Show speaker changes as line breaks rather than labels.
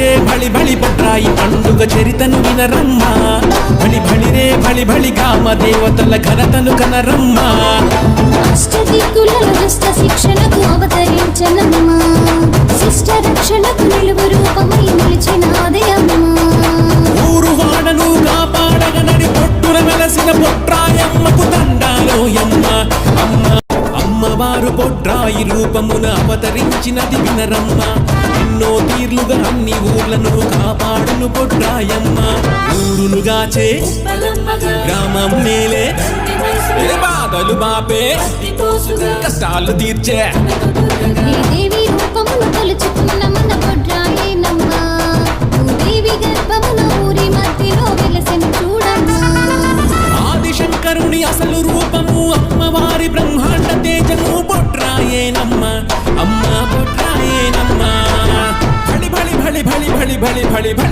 రే బళి బళి బొడ్రాయి పండుగ చరితను వినరమ్మ బళి బళి రే బళి బళి గ్రామ దేవతల ఘనతను కనరమ్మ
అష్టదిక్కులలో దుష్ట శిక్షణకు అవతరించనమ్మ శిష్ట రక్షణకు నిలువు రూపమై నిలిచినాదే అమ్మ
ఊరు వాడను కాపాడగ నడి పొట్టున వెలసిన పొట్రాయమ్మకు దండాలోయమ్మ అమ్మ అమ్మవారు పొట్రాయి రూపమున అవతరించినది వినరమ్మ ఎన్నో తీర్లుగా అన్ని ఊర్లను కాపాడును పొట్రాయమ్మ ఊరునుగాచే గ్రామం మేలే బాధలు బాపే కష్టాలు తీర్చే
ఈ దేవి రూపమును కొలుచుకున్న మన పొడ్రాయేనమ్మ దేవి గర్భమున ఊరి మధ్యలో వెలసెను చూడమ్మా
ఆదిశంకరుని అసలు రూపము అమ్మవారి బ్రహ్మాండ తేజము పొట్రాయేనమ్మ అమ్మ పొట్రాయేనమ్మ భళి భళి భళి భళి భళి భళి భళి భళి